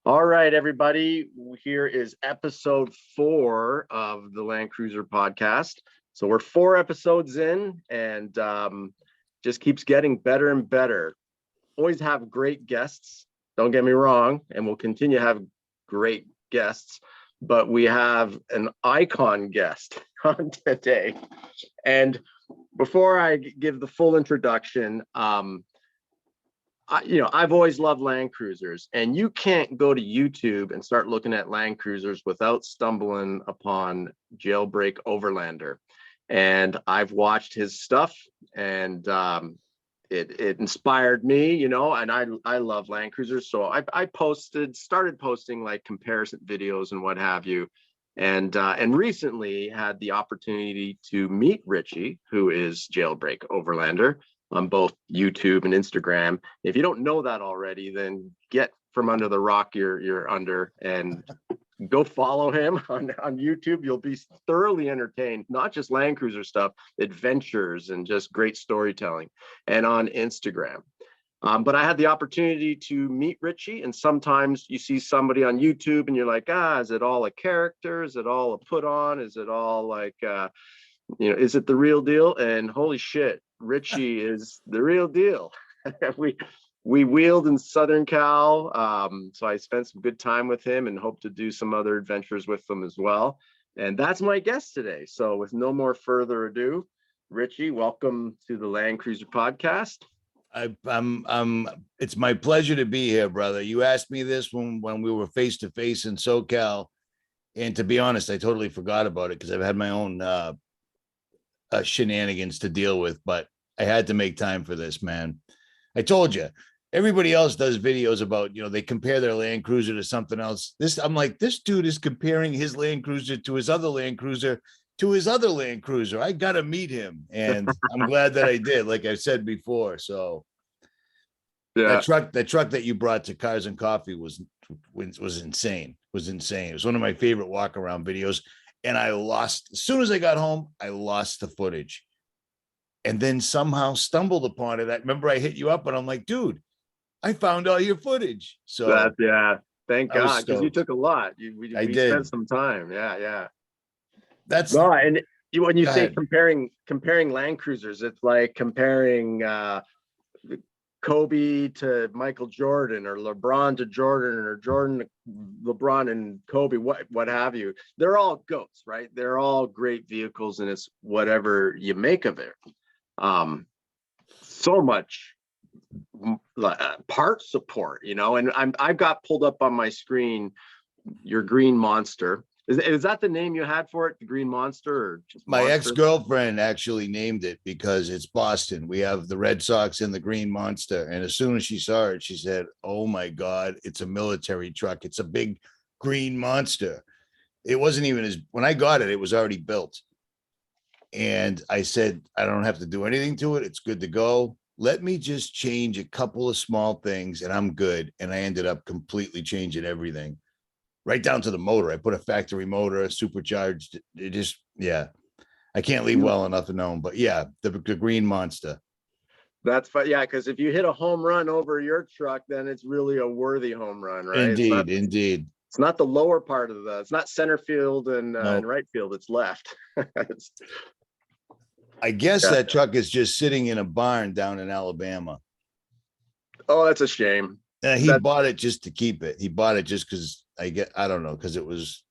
All right, everybody. Here is episode 4 of the Land Cruiser podcast. So we're 4 episodes in, and just keeps getting better and better. Always have great guests. Don't get me wrong, and we'll continue to have great guests. But we have an icon guest on today. And before I give the full introduction, I've always loved Land Cruisers, and you can't go to YouTube and start looking at Land Cruisers without stumbling upon JailBreak Overlander. And I've watched his stuff, and it inspired me, and I love Land Cruisers. So I started posting like comparison videos and what have you. And recently had the opportunity to meet Richie, who is JailBreak Overlander, on both YouTube and Instagram. If you don't know that already, then get from under the rock you're under and go follow him on YouTube. You'll be thoroughly entertained, not just Land Cruiser stuff, adventures and just great storytelling, and on Instagram. But I had the opportunity to meet Richie, and sometimes you see somebody on YouTube and you're like, is it all a character? Is it all a put on? Is it all like, is it the real deal? And holy shit, Richie is the real deal. we wheeled in Southern Cal, so I spent some good time with him and hope to do some other adventures with them as well. And that's my guest today. So with no more further ado, Richie, welcome to the Land Cruiser podcast. It's my pleasure to be here, brother. You asked me this when we were face to face in SoCal, and to be honest, I totally forgot about it because I've had my own shenanigans to deal with, but I had to make time for this, man. I told you, everybody else does videos about, they compare their Land Cruiser to something else. I'm like, this dude is comparing his Land Cruiser to his other Land Cruiser to his other Land Cruiser. I got to meet him. And I'm glad that I did, like I said before. So yeah, that truck that you brought to Cars and Coffee was insane. It was one of my favorite walk around videos. And as soon as I got home, I lost the footage, and then somehow stumbled upon it. I remember I hit you up and I'm like, dude, I found all your footage. So thank God, because you took a lot. We spent some time. Yeah. And when you say comparing Land Cruisers, it's like comparing Kobe to Michael Jordan, or LeBron to Jordan, or Jordan to LeBron and Kobe, what have you. They're all GOATs, right? They're all great vehicles, and it's whatever you make of it. So much part support, and I've got pulled up on my screen your Green Monster. Is that the name you had for it, the Green Monster? Or just my ex-girlfriend actually named it because it's Boston. We have the Red Sox and the Green Monster. And as soon as she saw it, she said, oh my God, it's a military truck. It's a big Green Monster. It wasn't even when I got it, it was already built. And I said, I don't have to do anything to it. It's good to go. Let me just change a couple of small things and I'm good. And I ended up completely changing everything. Right down to the motor. I put a factory motor, supercharged. I can't leave well enough known. But yeah, the Green Monster. That's fun. Yeah, because if you hit a home run over your truck, then it's really a worthy home run, right? Indeed. It's not the lower part of it's not center field and right field. It's left. I guess that truck is just sitting in a barn down in Alabama. Oh, that's a shame. He bought it just to keep it. He bought it just because I don't know, because it was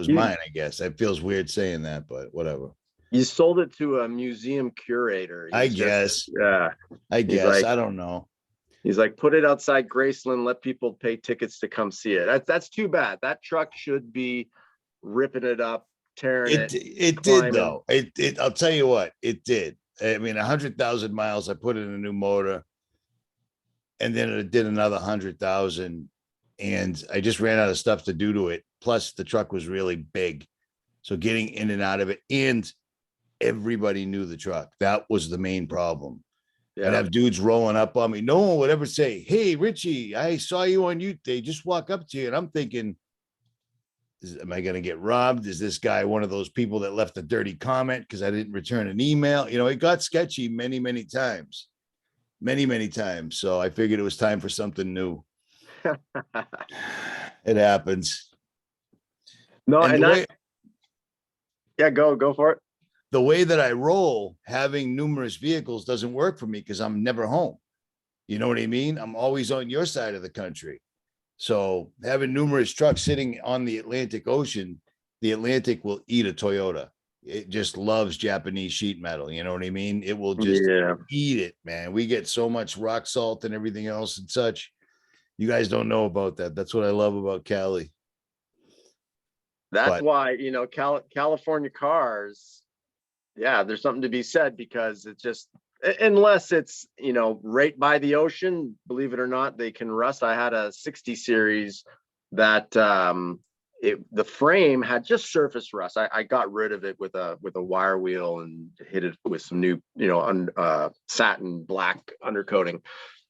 mine, I guess. It feels weird saying that, but whatever. You sold it to a museum curator. I guess. I don't know. He's like, put it outside Graceland, let people pay tickets to come see it. That's too bad. That truck should be ripping it up, tearing it. It did though. It I'll tell you what, it did. I mean, 100,000 miles. I put in a new motor, and then it did another 100,000. And I just ran out of stuff to do to it. Plus, the truck was really big. So getting in and out of it, and everybody knew the truck. That was the main problem. Yeah. I'd have dudes rolling up on me. No one would ever say, hey, Richie, I saw you on YouTube. They just walk up to you. And I'm thinking, am I going to get robbed? Is this guy one of those people that left a dirty comment because I didn't return an email? It got sketchy many, many times. So I figured it was time for something new. It happens. No, And and that, yeah, go for it. the way that I roll, having numerous vehicles doesn't work for me because I'm never home. You know what I mean? I'm always on your side of the country. So having numerous trucks sitting on the Atlantic Ocean, the Atlantic will eat a Toyota. It just loves Japanese sheet metal. You know what I mean? It will just Yeah, eat it, man. We get so much rock salt and everything else and such. You guys don't know about that. That's what I love about Cali. that's But why, California cars, yeah, there's something to be said, because it's just, unless it's, right by the ocean, believe it or not, they can rust. I had a 60 series that the frame had just surface rust. I got rid of it with a wire wheel and hit it with some new, satin black undercoating,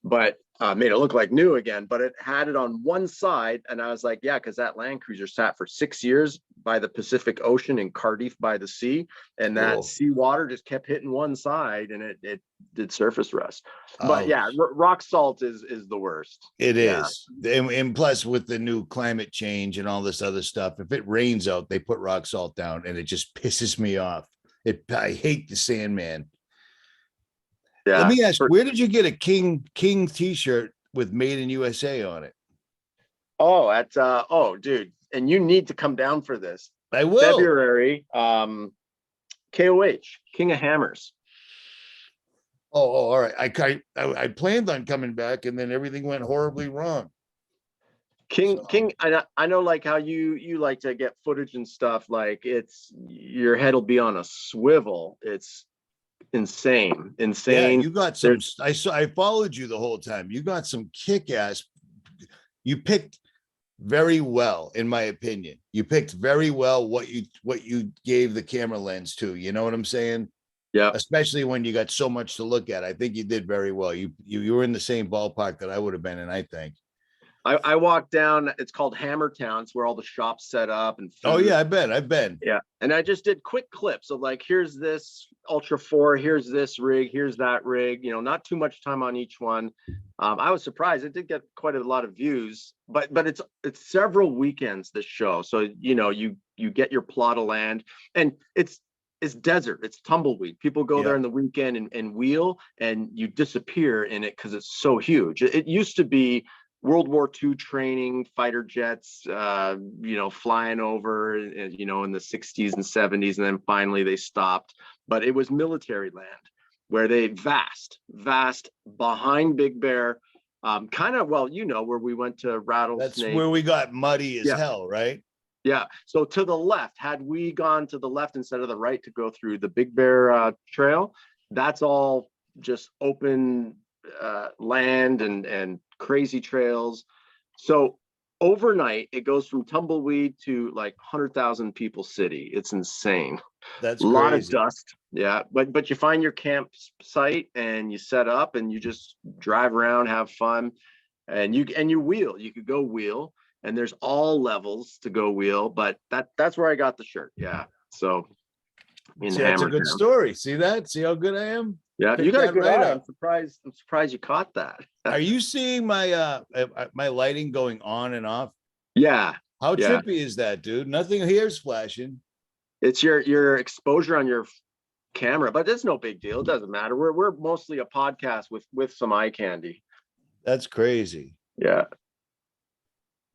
but made it look like new again. But it had it on one side, and I was like, yeah, because that Land Cruiser sat for 6 years by the Pacific Ocean in Cardiff by the sea, and that cool. seawater just kept hitting one side, and it did surface rust. But Oh, yeah, rock salt is the worst. it Yeah. is. And plus, with the new climate change and all this other stuff, if it rains out, they put rock salt down, and it just pisses me off. I hate the Sandman. Let Yeah. me ask, where did you get a King t-shirt with Made in USA on it? Oh, dude, and you need to come down for this. I will. February, KOH, King of Hammers. All right. I planned on coming back, and then everything went horribly wrong. King, I know like how you like to get footage and stuff, like your head will be on a swivel. It's insane. Yeah, you got some. I followed you the whole time. You got some kick-ass. You picked very well, in my opinion. You picked very well what you gave the camera lens to. You know what I'm saying? Yeah. Especially when you got so much to look at. I think you did very well. You were in the same ballpark that I would have been in, I think. I walked down, it's called Hammertown. It's where all the shops set up and food. Oh yeah, I've been. Yeah. And I just did quick clips of like, here's this Ultra 4, here's this rig, here's that rig, not too much time on each one. I was surprised. It did get quite a lot of views, but it's several weekends, this show. So, you get your plot of land, and it's desert. It's tumbleweed. People go there in the weekend and wheel, and you disappear in it because it's so huge. It used to be World War II training, fighter jets, flying over, in the 60s and 70s, and then finally they stopped. But it was military land where they vast behind Big Bear, kind of, where we went to Rattlesnake. That's where we got muddy as hell, right? Yeah. So to the left, had we gone to the left instead of the right to go through the Big Bear trail, that's all just open land and crazy trails. So overnight it goes from tumbleweed to like 100,000 people city. It's insane. That's a crazy. Lot of dust. Yeah, but you find your campsite and you set up and you just drive around, have fun, and you wheel. You could go wheel, and there's all levels to go wheel, but that's where I got the shirt. Yeah. So that's a good story. See how good I am? Yeah, you got a good eye. I'm surprised you caught that. Are you seeing my my lighting going on and off? Yeah. How trippy is that, dude? Nothing here is flashing. It's your exposure on your camera, but it's no big deal. It doesn't matter. We're mostly a podcast with some eye candy. That's crazy. Yeah.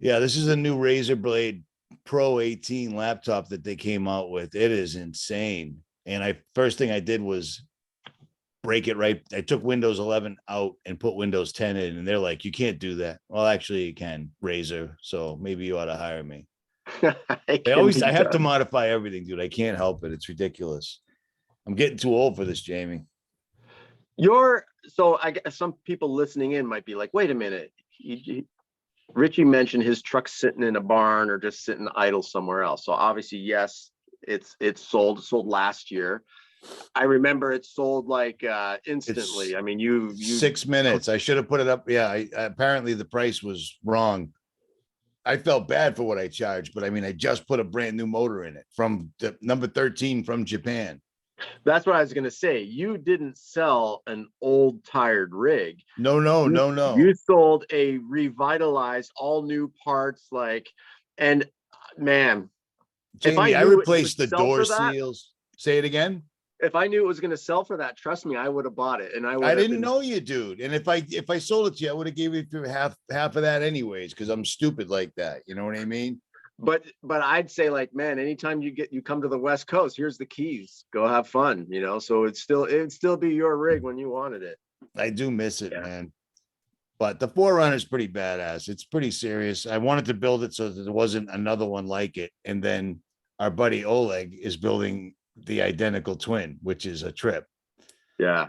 Yeah, this is a new Razer Blade Pro 18 laptop that they came out with. It is insane. And first thing I did was break it right. I took Windows 11 out and put Windows 10 in, and they're like, you can't do that. Well, actually you can, Razer. So maybe you ought to hire me. I have to modify everything, dude. I can't help it. It's ridiculous. I'm getting too old for this, Jamie. So I guess some people listening in might be like, wait a minute. Richie mentioned his truck sitting in a barn or just sitting idle somewhere else. So obviously, yes, it's sold last year. I remember it sold like instantly. I mean, you 6 minutes. I should have put it up. Yeah, apparently the price was wrong. I felt bad for what I charged, but I mean, I just put a brand new motor in it from the number 13 from Japan. That's what I was going to say. You didn't sell an old tired rig. No, no, You, no, no. you sold a revitalized, all new parts, like, and man, if I Jamie, I knew it would replaced the sell door for that, seals. Say it again. if I knew it was going to sell for that, trust me, I would have bought it, and I I would have didn't been. know you, dude. And if I sold it to you, I would have gave you half of that anyways, because I'm stupid like that. You know what I mean? But I'd say, like, man, anytime you come to the West Coast, here's the keys. Go have fun, So it'd still be your rig when you wanted it. I do miss it, Yeah. man. But the Forerunner is pretty badass. It's pretty serious. I wanted to build it so that there wasn't another one like it. And then our buddy Oleg is building the identical twin, which is a trip. Yeah.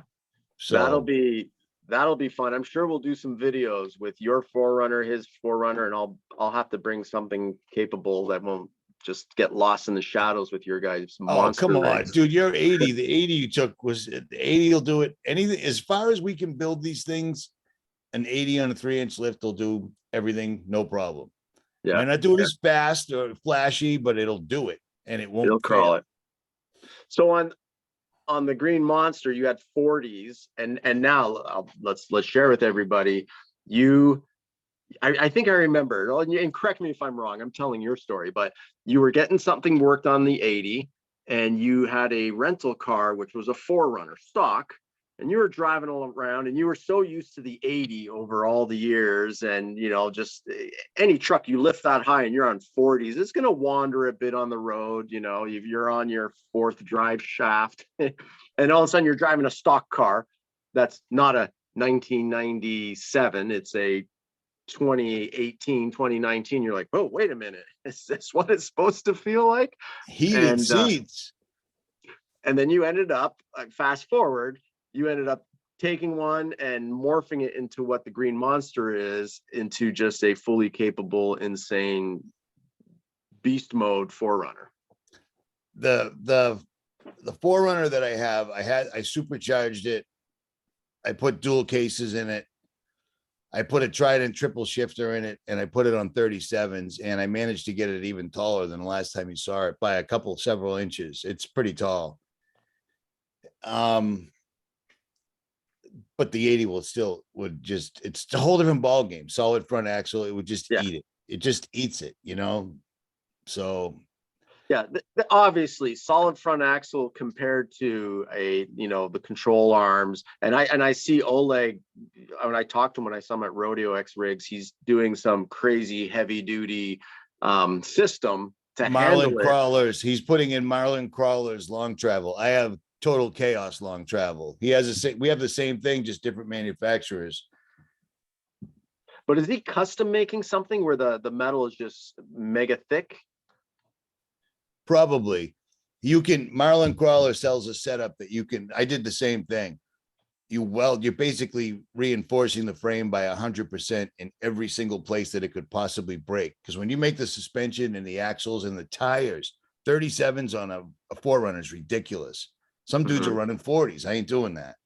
That'll So be that'll be fun. I'm sure we'll do some videos with your Forerunner, his Forerunner, and I'll have to bring something capable that won't just get lost in the shadows with your guys' oh, monster come on, rigs. dude. You're 80. The 80 you took was the 80 will do it. Anything as far as we can build these things, an 80 on a 3-inch lift will do everything, no problem. Yeah, Might not do it as fast or flashy, but it'll do it and it won't it'll crawl fail. it. So on the Green Monster, you had 40s, and now let's share with everybody. I think I remember, and correct me if I'm wrong, I'm telling your story, but you were getting something worked on the 80, and you had a rental car, which was a Forerunner stock, and you were driving all around, and you were so used to the 80 over all the years, and just any truck you lift that high and you're on 40s, it's going to wander a bit on the road. You're on your fourth drive shaft, and all of a sudden you're driving a stock car that's not a 1997, it's a 2018, 2019. You're like, oh, wait a minute, is this what it's supposed to feel like? Heated and seats. and then you ended up, fast forward, you ended up taking one and morphing it into what the Green Monster is, into just a fully capable, insane beast mode Forerunner. The Forerunner that I supercharged it. I put dual cases in it. I put a Trident triple shifter in it, and I put it on 37s, and I managed to get it even taller than the last time you saw it by several inches. It's pretty tall. But the 80 it's a whole different ball game. Solid front axle, it would just eat it. It just eats it, So yeah, obviously solid front axle compared to the control arms, and I see Oleg when I talked to him, when I saw him at Rodeo X Rigs, he's doing some crazy heavy duty system to handle Marlon it. Crawlers, he's putting in Marlon Crawlers long travel. I have Total Chaos long travel. We have the same thing, just different manufacturers. But is he custom making something where the metal is just mega thick? Probably. Marlon Crawler sells a setup that you can. I did the same thing. You're basically reinforcing the frame by 100% in every single place that it could possibly break. Because when you make the suspension and the axles and the tires, 37s on a Forerunner is ridiculous. Some dudes are running 40s. I ain't doing that.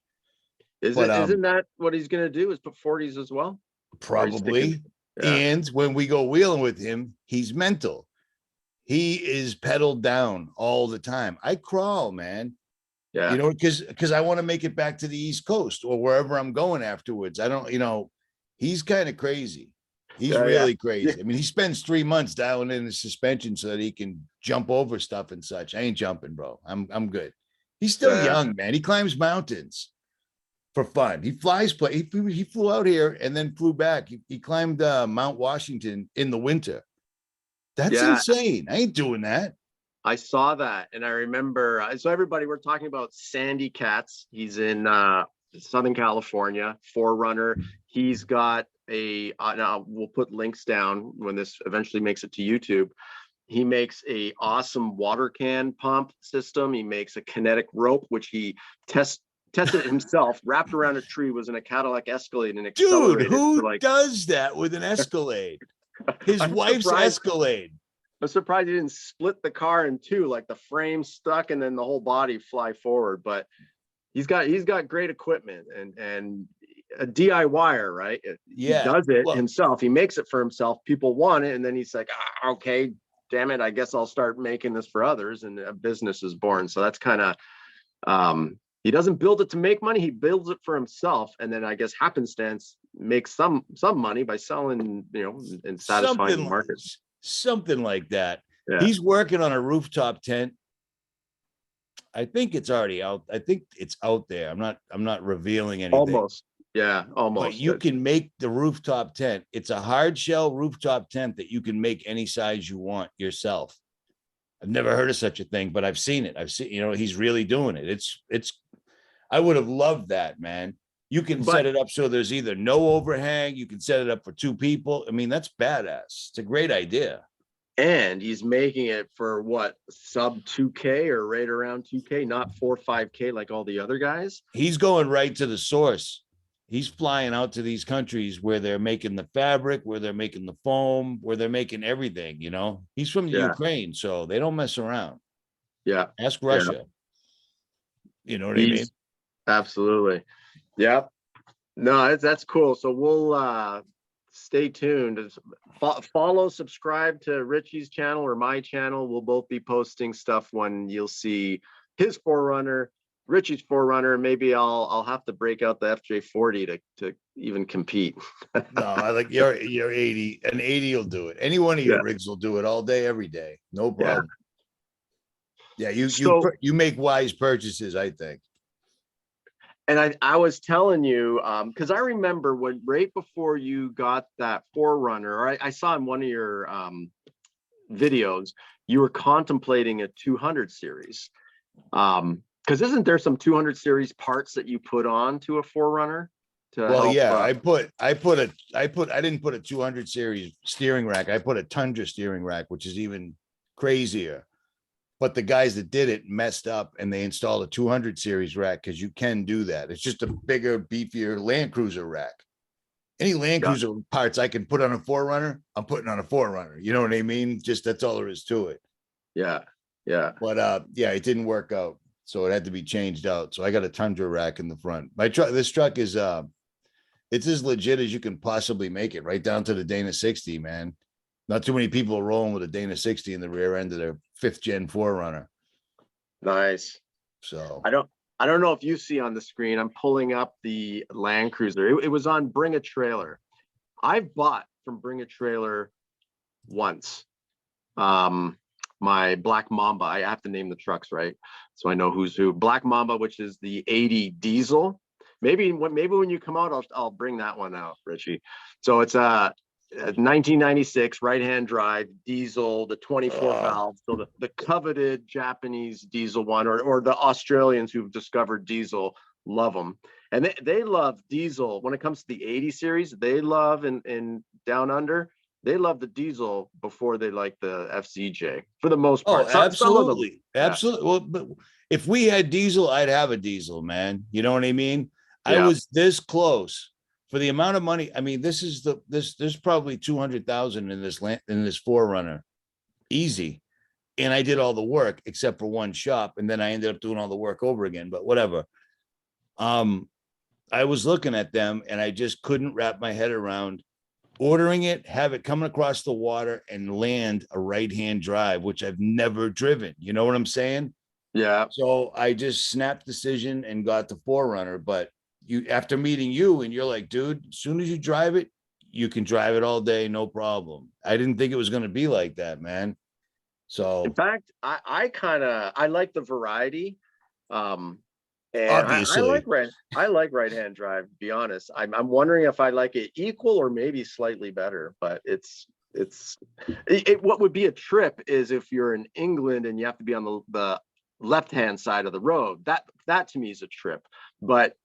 Isn't that what he's going to do, is put 40s as well? Probably. Yeah. And when we go wheeling with him, he's mental. He is pedaled down all the time. I crawl, man. Yeah. Because I want to make it back to the East Coast or wherever I'm going afterwards. I don't, he's kind of crazy. He's really crazy. I mean, he spends 3 months dialing in the suspension so that he can jump over stuff and such. I ain't jumping, bro. I'm good. He's still young, man. He climbs mountains for fun. He flies. He flew out here and then flew back. He climbed Mount Washington in the winter. That's insane. I ain't doing that. I saw that, and I remember. So everybody, we're talking about Sandy Katz. He's in Southern California, Forerunner. He's got now we'll put links down when this eventually makes it to YouTube. He makes a awesome water can pump system. He makes a kinetic rope, which he tested himself, wrapped around a tree, was in a Cadillac Escalade and accelerated. Dude, who does that with an Escalade? His wife's Escalade. I'm surprised he didn't split the car in two, like the frame stuck and then the whole body fly forward. But he's got great equipment and a DIYer, right? Yeah, he does it himself. He makes it for himself. People want it, and then he's like, okay, damn it, I guess I'll start making this for others, and a business is born. So that's kind of He doesn't build it to make money. He builds it for himself, and then I guess happenstance makes some money by selling, and satisfying the market. Something like that. Yeah. He's working on a rooftop tent. I think it's already out. I think it's out there. I'm not revealing anything. Almost. Yeah, almost. But you can make the rooftop tent. It's a hard shell rooftop tent that you can make any size you want yourself. I've never heard of such a thing, but I've seen it. I've seen, he's really doing it. It's I would have loved that, man. You can set it up so there's either no overhang. You can set it up for 2 people. I mean, that's badass. It's a great idea. And he's making it for what, sub 2K or right around 2K, not 4 or 5K like all the other guys. He's going right to the source. He's flying out to these countries where they're making the fabric, where they're making the foam, where they're making everything, He's from the Ukraine, so they don't mess around. Yeah. Ask Russia. You know what I mean? Absolutely. Yep. No, that's cool. So we'll stay tuned. Follow, subscribe to Richie's channel or my channel. We'll both be posting stuff when you'll see his 4Runner, Richie's 4Runner. Maybe I'll have to break out the FJ40 to even compete. No, I like your 80. An 80 will do it. Any one of your rigs will do it all day, every day. No problem. Yeah, you make wise purchases, I think. And I was telling you, because I remember when right before you got that 4Runner, or I saw in one of your videos, you were contemplating a 200 series. Because isn't there some 200 series parts that you put on to a 4Runner? Well, yeah, I didn't put a 200 series steering rack. I put a Tundra steering rack, which is even crazier. But the guys that did it messed up and they installed a 200 series rack because you can do that. It's just a bigger, beefier Land Cruiser rack. Any Land Cruiser parts I can put on a 4Runner, I'm putting on a 4Runner. You know what I mean? Just that's all there is to it. Yeah. Yeah. But it didn't work out. So it had to be changed out. So I got a Tundra rack in the front. This truck is it's as legit as you can possibly make it, right down to the Dana 60, man. Not too many people are rolling with a Dana 60 in the rear end of their 5th gen 4Runner. Nice. So I don't know if you see on the screen, I'm pulling up the Land Cruiser. It was on Bring a Trailer. I've bought from Bring a Trailer once. My Black Mamba, I have to name the trucks right, so I know who's who. Black Mamba, which is the 80 diesel. Maybe when you come out, I'll bring that one out, Richie. So it's a 1996 right-hand drive diesel, the 24 valves. So the coveted Japanese diesel one, or the Australians who've discovered diesel love them, and they love diesel. When it comes to the 80 series, they love in down under. They love the diesel before they like the FCJ for the most part. Absolutely. Absolutely. Well, but if we had diesel, I'd have a diesel, man. You know what I mean? I was this close for the amount of money. I mean, there's probably 200,000 in this 4Runner. Easy. And I did all the work except for one shop. And then I ended up doing all the work over again, but whatever. I was looking at them and I just couldn't wrap my head around ordering it, have it coming across the water and land a right-hand drive, which I've never driven. You know what I'm saying? Yeah. So I just snapped decision and got the 4Runner. But after meeting you and you're like, dude, as soon as you drive it, you can drive it all day, no problem. I didn't think it was going to be like that, man. So in fact, I like the variety. And obviously, I like right-hand drive, to be honest. I'm wondering if I like it equal or maybe slightly better, but what would be a trip is if you're in England and you have to be on the left-hand side of the road. That to me is a trip. But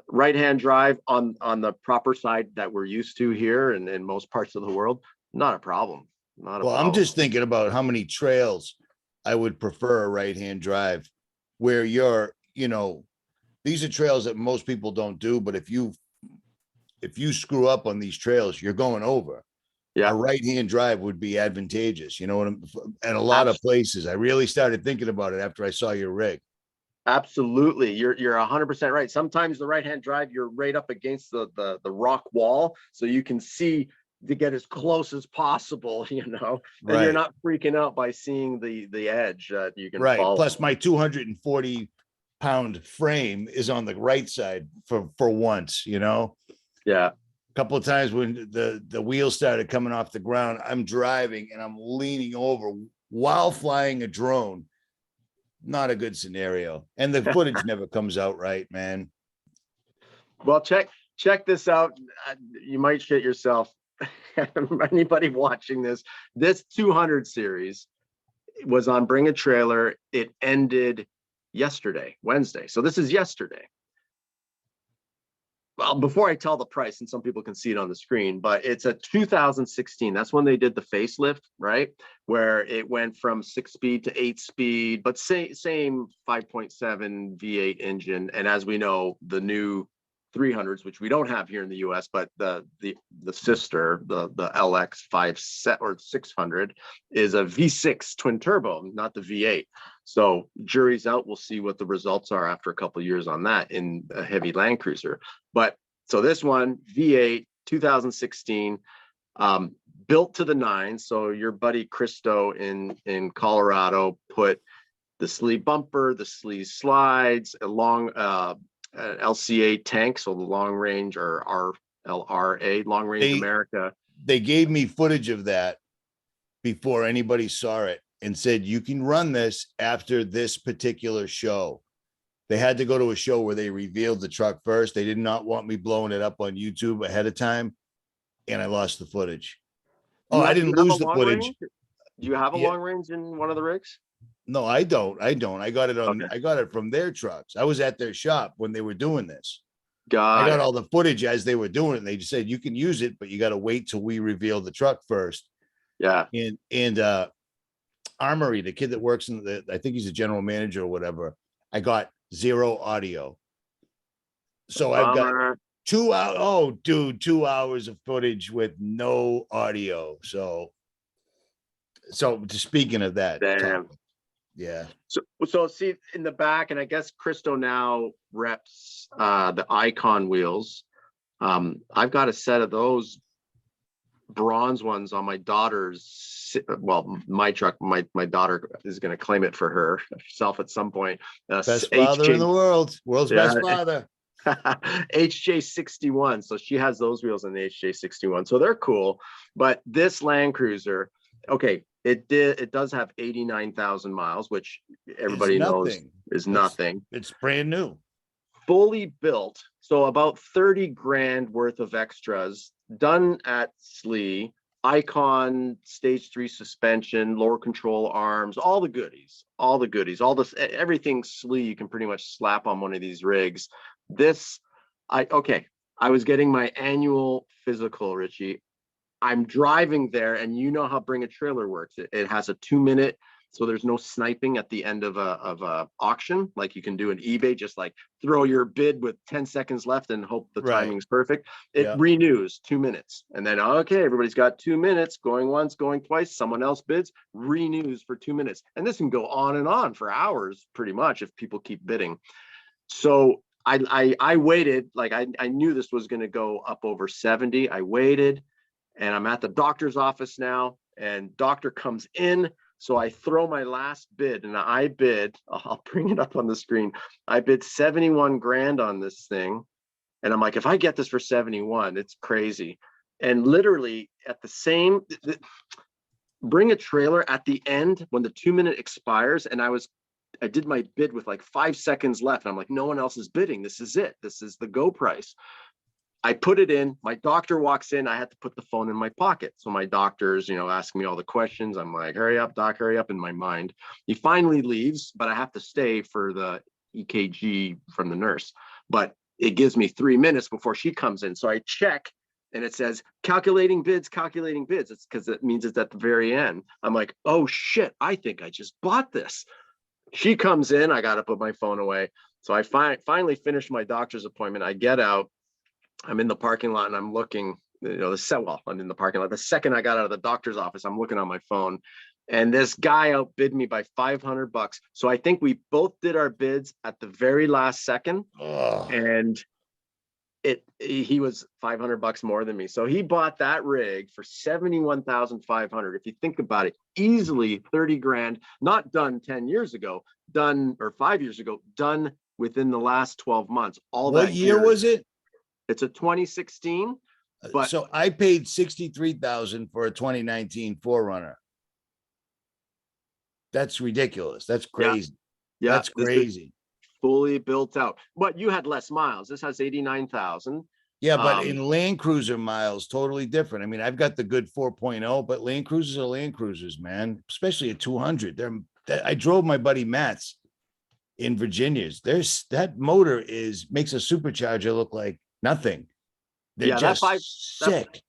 right-hand drive on the proper side that we're used to here and in most parts of the world, not a problem. Not a problem. I'm just thinking about how many trails I would prefer a right-hand drive where you're, these are trails that most people don't do, but if you screw up on these trails, you're going over. Yeah, a right-hand drive would be advantageous. You know what I'm at a lot of places. I really started thinking about it after I saw your rig. Absolutely. You're 100% right. Sometimes the right-hand drive, you're right up against the rock wall, so you can see to get as close as possible, and you're not freaking out by seeing the edge that you can follow. Plus my 240 pound frame is on the right side for once, you know. Yeah. A couple of times when the wheels started coming off the ground, I'm driving and I'm leaning over while flying a drone. Not a good scenario, and the footage never comes out right, man. Well, check this out. You might shit yourself. Anybody watching this 200 series was on Bring a Trailer. It ended yesterday, Wednesday. So this is yesterday. Well, before I tell the price, and some people can see it on the screen, but it's a 2016. That's when they did the facelift, right? Where it went from 6-speed to 8-speed, but same 5.7 V8 engine. And as we know, the new 300s, which we don't have here in the US, but the sister, the LX 600 is a V6 twin turbo, not the V8. So jury's out. We'll see what the results are after a couple of years on that in a heavy Land Cruiser. But so this one, V8, 2016, built to the nines. So your buddy Christo in Colorado put the sleeve bumper, the sleeve slides, along LCA tank, so the long range, or RLRA, long range America. They gave me footage of that before anybody saw it and said, you can run this after this particular show. They had to go to a show where they revealed the truck first. They did not want me blowing it up on YouTube ahead of time, and I lost the footage. Oh, I didn't lose the footage. Range? Do you have a long range in one of the rigs? No, I don't. I got it on. Okay. I got it from their trucks. I was at their shop when they were doing this. I got all the footage as they were doing it. And they just said, you can use it, but you got to wait till we reveal the truck first. Yeah. And Armory, the kid that works in I think he's a general manager or whatever, I got 0 audio. So I've got 2 hours. Oh, dude, 2 hours of footage with no audio. So speaking of that, damn. Yeah. So see in the back, and I guess Christo now reps the Icon wheels. I've got a set of those bronze ones on my daughter's, well, my truck. My daughter is going to claim it for herself at some point. Best father in the world, world's best father. HJ61. So she has those wheels in the HJ61. So they're cool. But this Land Cruiser, okay, it does have 89,000 miles, which everybody knows is nothing. It's brand new. Fully built. So about 30 grand worth of extras done at SLE, Icon, stage 3 suspension, lower control arms, all the goodies, everything SLE you can pretty much slap on one of these rigs. I was getting my annual physical, Richie. I'm driving there, and you know how Bring a Trailer works. It has a 2-minute, so there's no sniping at the end of a auction like you can do in eBay. Just like throw your bid with 10 seconds left and hope the timing's perfect. It renews 2 minutes, and then okay, everybody's got 2 minutes, going once, going twice. Someone else bids, renews for 2 minutes, and this can go on and on for hours, pretty much, if people keep bidding. So I waited. Like I knew this was going to go up over 70. I waited. And I'm at the doctor's office now, and doctor comes in. So I throw my last bid, and I bid, I'll bring it up on the screen. I bid 71 grand on this thing. And I'm like, if I get this for 71, it's crazy. And literally at the same, Bring a Trailer at the end, when the 2-minute expires, and I did my bid with like 5 seconds left. I'm like, no one else is bidding. This is it. This is the go price. I put it in, my doctor walks in, I had to put the phone in my pocket. So my doctor's, asking me all the questions. I'm like, hurry up, doc, hurry up, in my mind. He finally leaves, but I have to stay for the EKG from the nurse. But it gives me 3 minutes before she comes in. So I check, and it says, calculating bids. It's because it means it's at the very end. I'm like, oh shit, I think I just bought this. She comes in, I got to put my phone away. So I finally finished my doctor's appointment. I get out. I'm in the parking lot, and I'm looking, I'm in the parking lot. The second I got out of the doctor's office, I'm looking on my phone, and this guy outbid me by $500. So I think we both did our bids at the very last second. And he was $500 more than me. So he bought that rig for 71,500. If you think about it, easily 30 grand, not done 10 years ago, done, or 5 years ago, done within the last 12 months. All What that year gear, was it? it's a 2016, but So I paid 63,000 for a 2019 4Runner. That's ridiculous. That's crazy. yeah, That's this is crazy. fully built out. But you had less miles. This has 89,000. Yeah, but in Land Cruiser miles, totally different. I mean, I've got the good 4.0, but Land Cruisers are Land Cruisers, man. Especially at 200. I drove my buddy Matt's in Virginia's. That motor makes a supercharger look like nothing. They're just sick.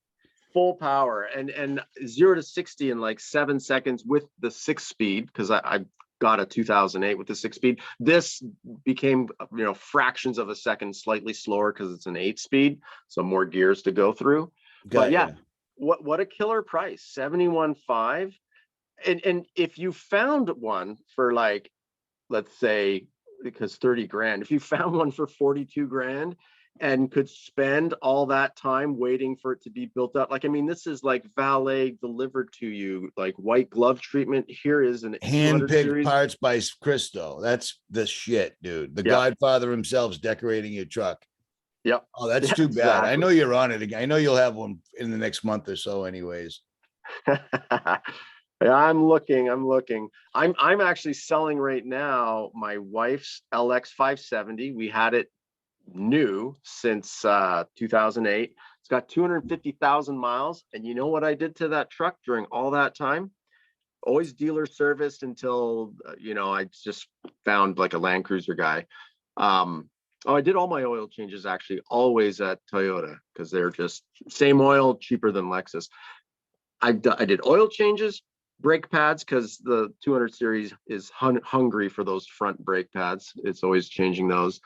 Full power and 0 to 60 in like 7 seconds with the 6-speed, because I got a 2008 with the 6-speed. This became, fractions of a second slightly slower because it's an 8-speed, so more gears to go through. But yeah, what a killer price, 71.5. And if you found one for, like, let's say, because 30 grand, if you found one for 42 grand and could spend all that time waiting for it to be built up, like, I mean, this is like valet delivered to you, like white glove treatment. Here is an hand-picked parts by Christo. That's the shit, dude. The Godfather himself's decorating your truck. Yep. Oh, that's too bad. I know you're on it again. I know you'll have one in the next month or so anyways. Yeah, I'm looking. I'm actually selling right now my wife's LX 570. We had it new since 2008. It's got 250,000 miles. And you know what I did to that truck during all that time? Always dealer serviced until, I just found like a Land Cruiser guy. I did all my oil changes actually always at Toyota, because they're just same oil, cheaper than Lexus. I did oil changes, brake pads, because the 200 series is hungry for those front brake pads. It's always changing those.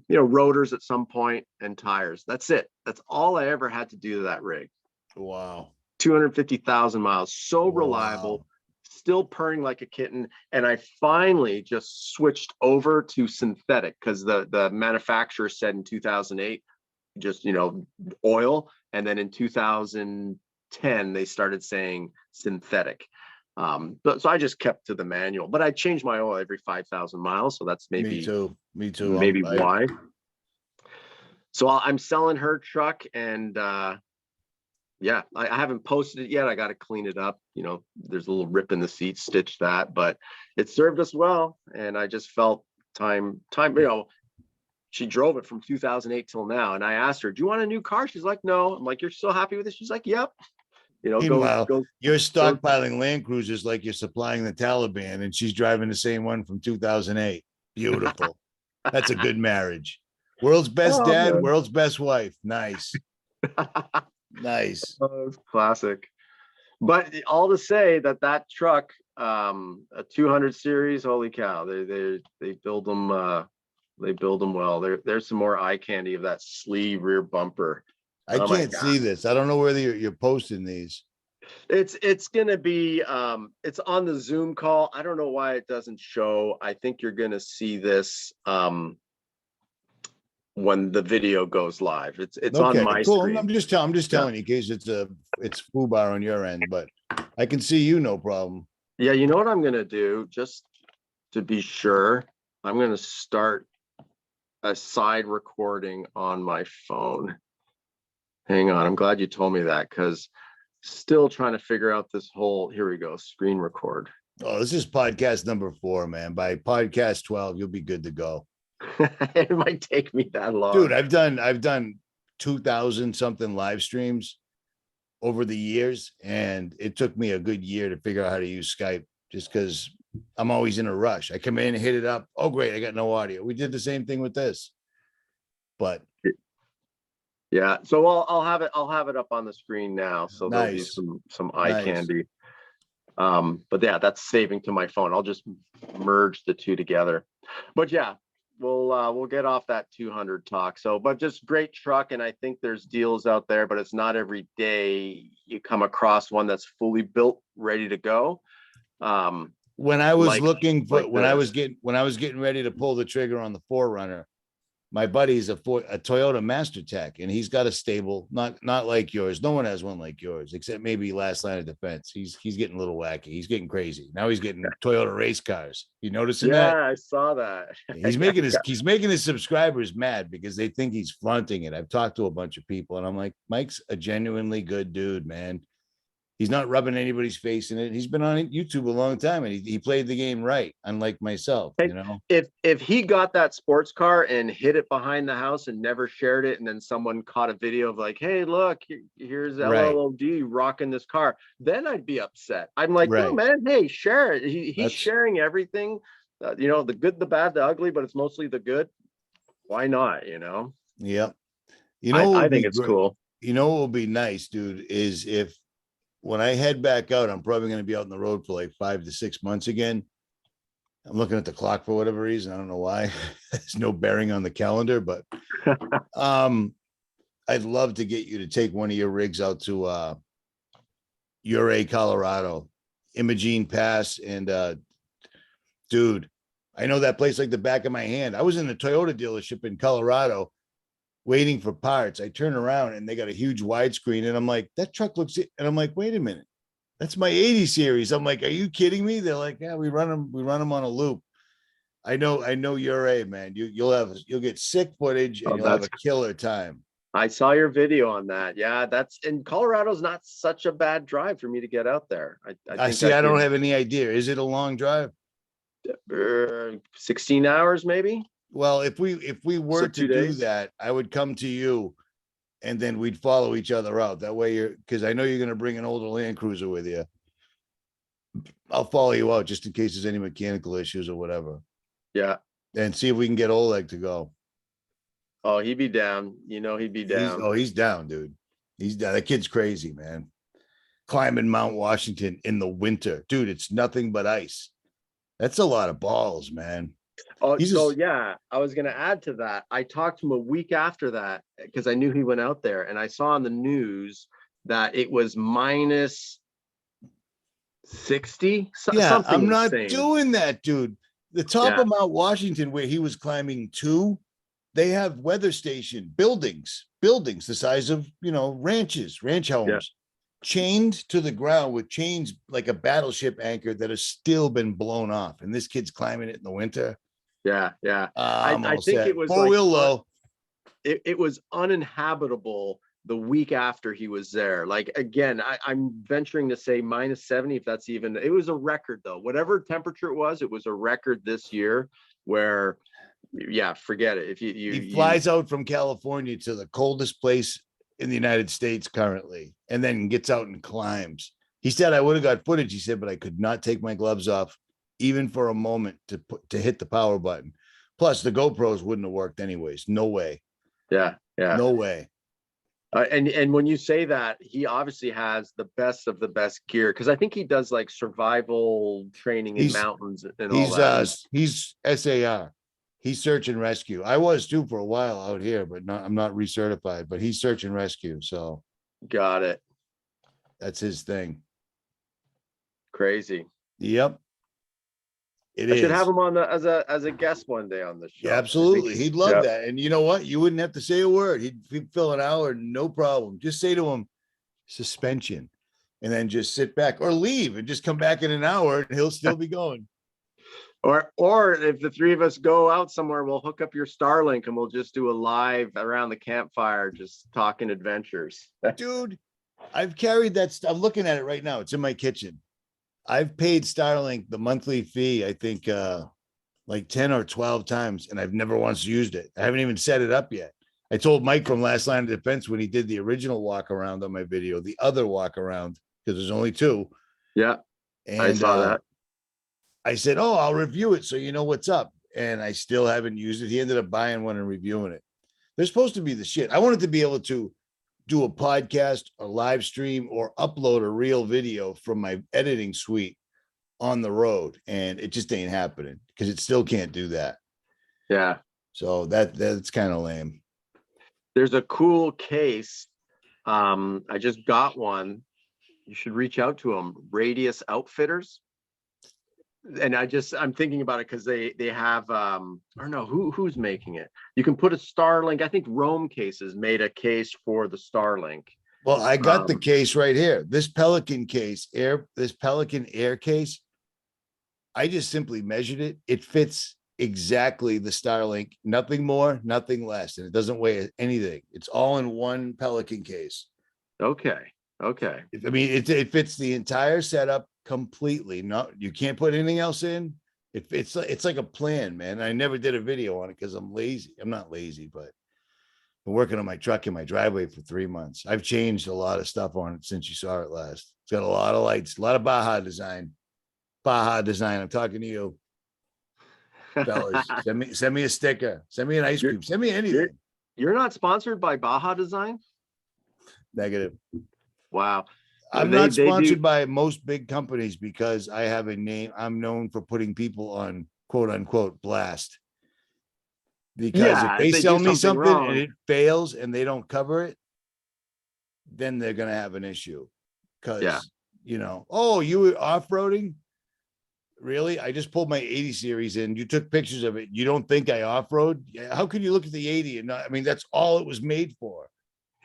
Rotors at some point, and tires. That's it. That's all I ever had to do to that rig. Wow. 250,000 miles. So reliable, still purring like a kitten. And I finally just switched over to synthetic, because the manufacturer said in 2008, just, oil. And then in 2010, they started saying synthetic. So I just kept to the manual, but I change my oil every 5,000 miles. So that's maybe me too. Maybe why. So I'm selling her truck, and I haven't posted it yet. I got to clean it up. There's a little rip in the seat, stitch that, but it served us well. And I just felt time. She drove it from 2008 till now. And I asked her, do you want a new car? She's like, no. I'm like, you're still happy with it? She's like, yep. Meanwhile, you're stockpiling Land Cruisers like you're supplying the Taliban, and she's driving the same one from 2008. Beautiful. That's a good marriage. World's best dad, man. World's best wife. Nice. Nice. Oh, classic. But all to say that truck, a 200 series, holy cow, they build them. They build them well. There's some more eye candy of that sleeve rear bumper. I can't see this. I don't know whether you're posting these. It's gonna be it's on the Zoom call. I don't know why it doesn't show. I think you're gonna see this when the video goes live. It's okay, on my screen. I'm just telling you in case it's foobar on your end, but I can see you no problem. Yeah, you know what I'm gonna do, just to be sure, I'm gonna start a side recording on my phone. Hang on, I'm glad you told me that, because still trying to figure out this whole, here we go, screen record. Oh, this is podcast number 4, man. By podcast 12, you'll be good to go. It might take me that long. Dude, I've done 2,000 something live streams over the years, and it took me a good year to figure out how to use Skype, just because I'm always in a rush. I come in and hit it up. Oh, great, I got no audio. We did the same thing with this. But yeah, so I'll have it up on the screen now, so there'll be some eye candy. But yeah, that's saving to my phone. I'll just merge the two together. But yeah, we'll get off that 200 talk. So, but just great truck, and I think there's deals out there, but it's not every day you come across one that's fully built, ready to go. When I was looking for, when I was getting ready to pull the trigger on the 4Runner, my buddy's a Toyota Master Tech, and he's got a stable, not like yours. No one has one like yours, except maybe Last Line of Defense. He's getting a little wacky. He's getting crazy. Now he's getting Toyota race cars. You noticing that? Yeah, I saw that. He's making his subscribers mad because they think he's flaunting it. I've talked to a bunch of people, and I'm like, Mike's a genuinely good dude, man. He's not rubbing anybody's face in it. He's been on YouTube a long time, and he played the game right, unlike myself. Hey, you know, if he got that sports car and hid it behind the house and never shared it, and then someone caught a video of like, hey, look, here's Right. LLOD rocking this car, then I'd be upset. I'm like, no, Right. man, hey, share it. He's That's sharing everything, you know, the good, the bad, the ugly, but it's mostly the good. Why not? You know? Yep. You know, what I would think be it's great? cool. You know what would be nice, dude, is if when I head back out, I'm probably going to be out on the road for like 5 to 6 months again. I'm looking at the clock for whatever reason. I don't know why. There's no bearing on the calendar, but I'd love to get you to take one of your rigs out to Ouray, Colorado, Imogene Pass, and dude, I know that place like the back of my hand. I was in the Toyota dealership in Colorado waiting for parts. I turn around and they got a huge widescreen, and I'm like, that truck looks, and I'm like, wait a minute, that's my 80 series. I'm like, are you kidding me? They're like, yeah, we run them on a loop. I know you're a man. You'll get sick footage, and Oh, you'll have a killer time. I saw your video on that. Yeah, that's in Colorado's not such a bad drive for me to get out there. I I think see. I I don't could have any idea. Is it a long drive? 16 hours maybe. Well, if we were So to 2 do days. that, I would come to you, and then we'd follow each other out. That way, because I know you're going to bring an older Land Cruiser with you. I'll follow you out just in case there's any mechanical issues or whatever, Yeah. and see if we can get Oleg to go. Oh, he'd be down. You know, he'd be down. He's down, dude. He's down. That kid's crazy, man. Climbing Mount Washington in the winter, dude. It's nothing but ice. That's a lot of balls, man. Oh, He's so just, yeah, I was gonna add to that. I talked to him a week after that because I knew he went out there, and I saw on the news that it was minus 60, yeah, something I'm not insane. doing that, dude. The top Yeah. of Mount Washington, where he was climbing to, they have weather station buildings the size of, ranch homes, Yeah. chained to the ground with chains like a battleship anchor that has still been blown off. And this kid's climbing it in the winter. Yeah. I'm I all think set. it was Four like wheel low. it was uninhabitable the week after he was there. Like, again, I'm venturing to say minus 70, if that's even, it was a record though. Whatever temperature it was a record this year where, yeah, forget it. If He flies out from California to the coldest place in the United States currently, and then gets out and climbs. He said, I would have got footage. He said, but I could not take my gloves off even for a moment to hit the power button. Plus the GoPros wouldn't have worked anyways. No way. Yeah. No way. And when you say that, he obviously has the best of the best gear, because I think he does like survival training in mountains and all that. He's SAR. He's search and rescue. I was too for a while out here, but I'm not recertified, but he's search and rescue. So Got it. that's his thing. Crazy. Yep. I should have him on as a guest one day on the show. Yeah, absolutely. He'd love that. And you know what? You wouldn't have to say a word. He'd fill an hour, no problem. Just say to him, suspension, and then just sit back or leave and just come back in an hour and he'll still be going. Or if the three of us go out somewhere, we'll hook up your Starlink and we'll just do a live around the campfire, just talking adventures. Dude, I've carried that stuff. I'm looking at it right now. It's in my kitchen. I've paid Starlink the monthly fee, I think like 10 or 12 times, and I've never once used it. I haven't even set it up yet. I told Mike from Last Line of Defense when he did the original walk around on my video, the other walk around, because there's only two. Yeah, and I saw that. I said, oh, I'll review it so you know what's up. And I still haven't used it. He ended up buying one and reviewing it. They're supposed to be the shit. I wanted to be able to do a podcast, a live stream, or upload a real video from my editing suite on the road. And it just ain't happening because it still can't do that. Yeah. So that's kind of lame. There's a cool case. I just got one. You should reach out to them. Radius Outfitters. And I'm thinking about it because they have or no, who's making it? You can put a Starlink. I think Rome Cases made a case for the Starlink. Well, I got the case right here. This Pelican case, this Pelican Air case, I just simply measured it. It fits exactly the Starlink, nothing more, nothing less, and it doesn't weigh anything. It's all in one Pelican case. Okay. I mean, it fits the entire setup completely. No, you can't put anything else in. It's like a plan, man. I never did a video on it because I'm lazy. I'm not lazy, but been working on my truck in my driveway for 3 months. I've changed a lot of stuff on it since you saw it last. It's got a lot of lights, a lot of Baja design. I'm talking to you, fellas. Send me a sticker. Send me an ice cream. Send me anything. You're not sponsored by Baja Design? Negative. Wow. I'm not sponsored by most big companies because I have a name. I'm known for putting people on quote unquote blast. Because if they sell me something and it fails and they don't cover it, then they're going to have an issue. Because, you know, oh, you were off-roading? Really? I just pulled my 80 series in. You took pictures of it. You don't think I off-road? How can you look at the 80 and not, I mean, that's all it was made for.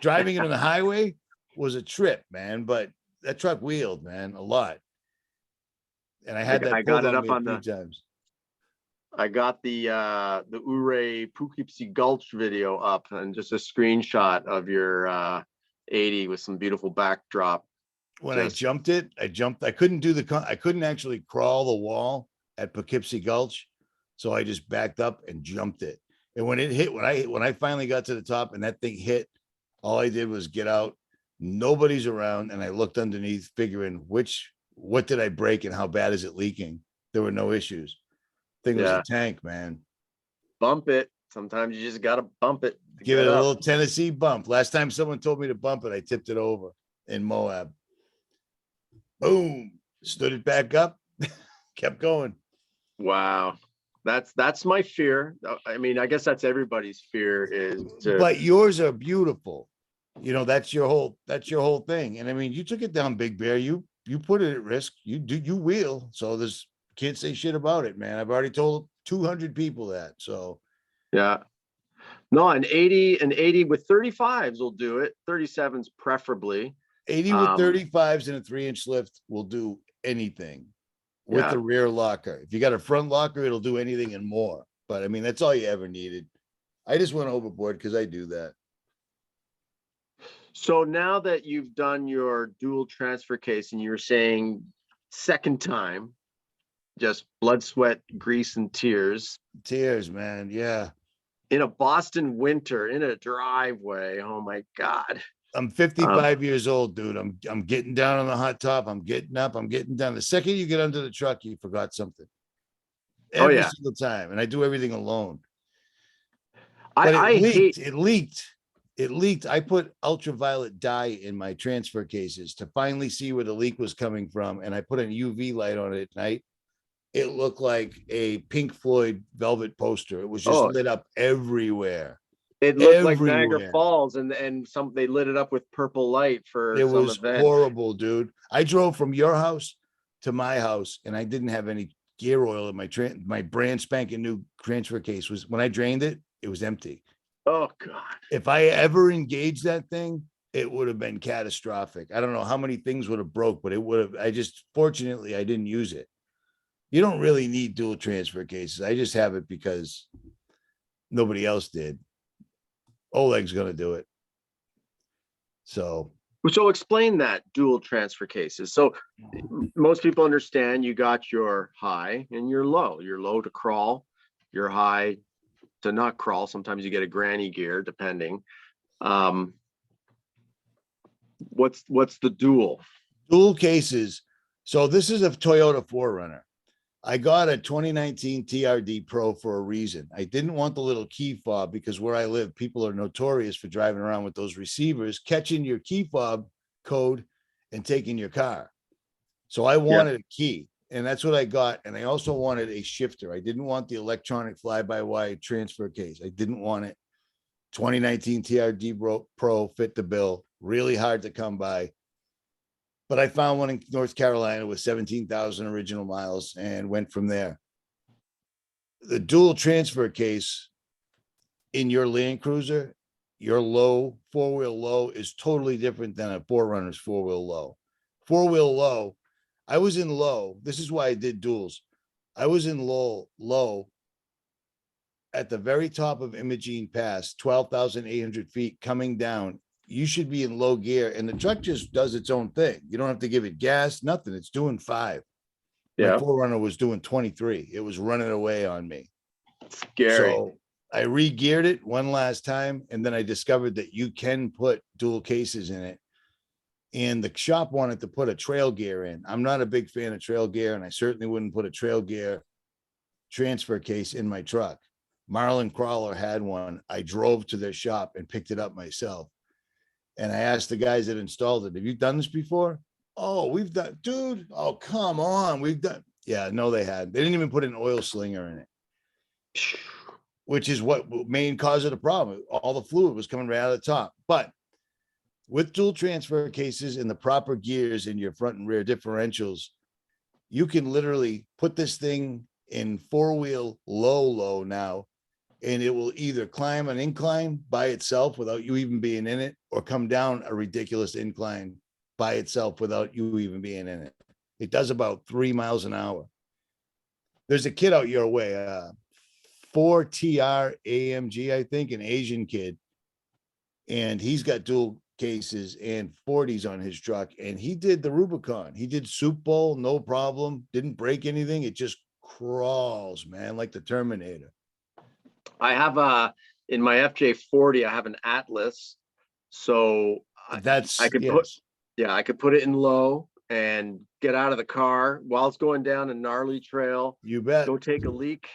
Driving it on the highway was a trip, man, but that truck wheeled, man, a lot. And I had that pulled on me a few times. I got the Ouray Poughkeepsie Gulch video up and just a screenshot of your 80 with some beautiful backdrop. When I jumped it, I couldn't I couldn't actually crawl the wall at Poughkeepsie Gulch. So I just backed up and jumped it. And when it hit, when I finally got to the top and that thing hit, all I did was get out. Nobody's around. And I looked underneath figuring what did I break and how bad is it leaking? There were no issues. Thing was a tank, man. Bump it. Sometimes you just got to bump it. Give it a little Tennessee bump. Last time someone told me to bump it, I tipped it over in Moab. Boom. Stood it back up. Kept going. Wow. That's my fear. I mean, I guess that's everybody's fear is to... But yours are beautiful. You know, that's your whole thing. And I mean, you took it down, Big Bear. You put it at risk. You wheel. So there's can't say shit about it, man. I've already told 200 people that. So yeah. No, an 80 with 35s will do it. 37s preferably. 80 with 35s and a 3-inch lift will do anything with the rear locker. If you got a front locker, it'll do anything and more. But I mean, that's all you ever needed. I just went overboard because I do that. So now that you've done your dual transfer case and you're saying second time, just blood, sweat, grease, and tears. Tears, man. Yeah. In a Boston winter, in a driveway. Oh my God. I'm 55 years old, dude. I'm getting down on the hot top. I'm getting up. I'm getting down. The second you get under the truck, you forgot something. Every single time. And I do everything alone. But it leaked. I put ultraviolet dye in my transfer cases to finally see where the leak was coming from. And I put a UV light on it at night. It looked like a Pink Floyd Velvet poster. It was just lit up everywhere. It looked like Niagara Falls, and they lit it up with purple light for it was horrible, dude. I drove from your house to my house, and I didn't have any gear oil in my brand spanking new transfer case. Was when I drained it, it was empty. Oh God! If I ever engaged that thing, it would have been catastrophic. I don't know how many things would have broke, but it would have. Fortunately, I didn't use it. You don't really need dual transfer cases. I just have it because nobody else did. Oleg's going to do it. So explain that dual transfer cases. So most people understand you got your high and your low. Your low to crawl, your high to not crawl. Sometimes you get a granny gear, depending. What's the dual? Dual cases. So this is a Toyota 4Runner. I got a 2019 TRD Pro for a reason. I didn't want the little key fob because where I live, people are notorious for driving around with those receivers, catching your key fob code and taking your car. So I wanted a key, and that's what I got. And I also wanted a shifter. I didn't want the electronic fly-by-wire transfer case. I didn't want it. 2019 TRD Pro fit the bill. Really hard to come by. But I found one in North Carolina with 17,000 original miles and went from there. The dual transfer case in your Land Cruiser, your low, four-wheel low is totally different than a 4Runner's four-wheel low. Four-wheel low, I was in low. This is why I did duals. I was in low at the very top of Imogene Pass, 12,800 feet coming down. You should be in low gear, and the truck just does its own thing. You don't have to give it gas, nothing. It's doing 5. My Yeah. 4Runner was doing 23. It was running away on me. Scary. So I re-geared it one last time, and then I discovered that you can put dual cases in it. And the shop wanted to put a trail gear in. I'm not a big fan of trail gear, and I certainly wouldn't put a trail gear transfer case in my truck. Marlon Crawler had one. I drove to their shop and picked it up myself. And I asked the guys that installed it, have you done this before? Oh, we've done, dude. Oh, come on. We've done. Yeah, no, they hadn't. They didn't even put an oil slinger in it, which is what main cause of the problem. All the fluid was coming right out of the top. But with dual transfer cases and the proper gears in your front and rear differentials, you can literally put this thing in four-wheel low now, and it will either climb an incline by itself without you even being in it, or come down a ridiculous incline by itself without you even being in it. It does about 3 miles an hour. There's a kid out your way, 4TR AMG, I think, an Asian kid, and he's got dual cases and 40s on his truck, and he did the Rubicon. He did Soup Bowl, no problem, didn't break anything. It just crawls, man, like the Terminator. I have in my FJ40, I have an Atlas, so That's I could I could put it in low and get out of the car while it's going down a gnarly trail. You bet. Go take a leak.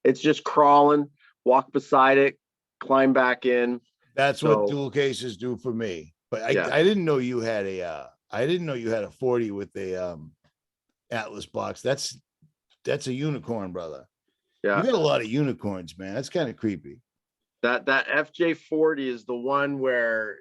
It's just crawling, walk beside it, climb back in. That's what dual cases do for me. But I didn't know you had a 40 with a Atlas box. That's a unicorn, brother. Yeah. You got a lot of unicorns, man. That's kind of creepy. That FJ40 is the one where